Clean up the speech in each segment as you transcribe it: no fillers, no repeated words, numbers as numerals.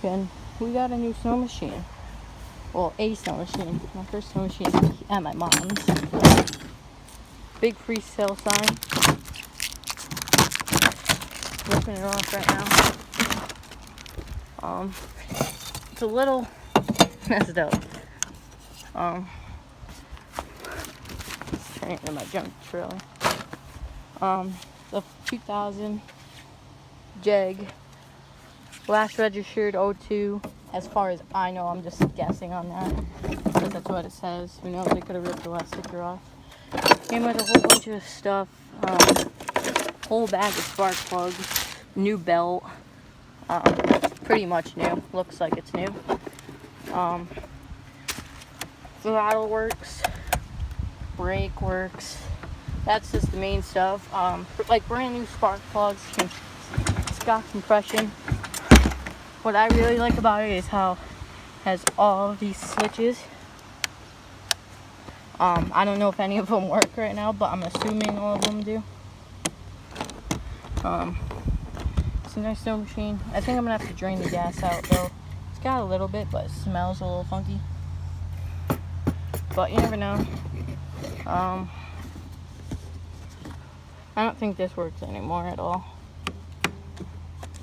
and we got a new snow machine. Well, a snow machine. My first snow machine at my mom's. Big free sale sign. Ripping it off right now. It's a little messed up. Turn it into my junk trailer. The 2000 Jeg, last registered '02. As far as I know, I'm just guessing on that because that's what it says. Who knows? They could have ripped the last sticker off. Came with a whole bunch of stuff. Whole bag of spark plugs, new belt. Pretty much new. Looks like it's new. Throttle works, brake works. That's just the main stuff. Like brand new spark plugs. It's got compression. What I really like about it is how it has all these switches. I don't know if any of them work right now, but I'm assuming all of them do. It's a nice snow machine. I think I'm gonna have to drain the gas out though. It's got a little bit, but it smells a little funky. But you never know. I don't think this works anymore at all.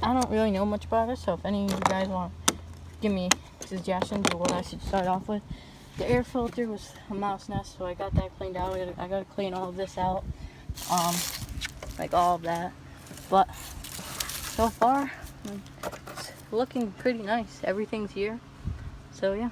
I don't really know much about it, so if any of you guys want to give me suggestions of what I should start off with. The air filter was a mouse nest, so I got that cleaned out. I gotta clean all of this out. Like all of that. But so far, it's looking pretty nice. Everything's here. So yeah.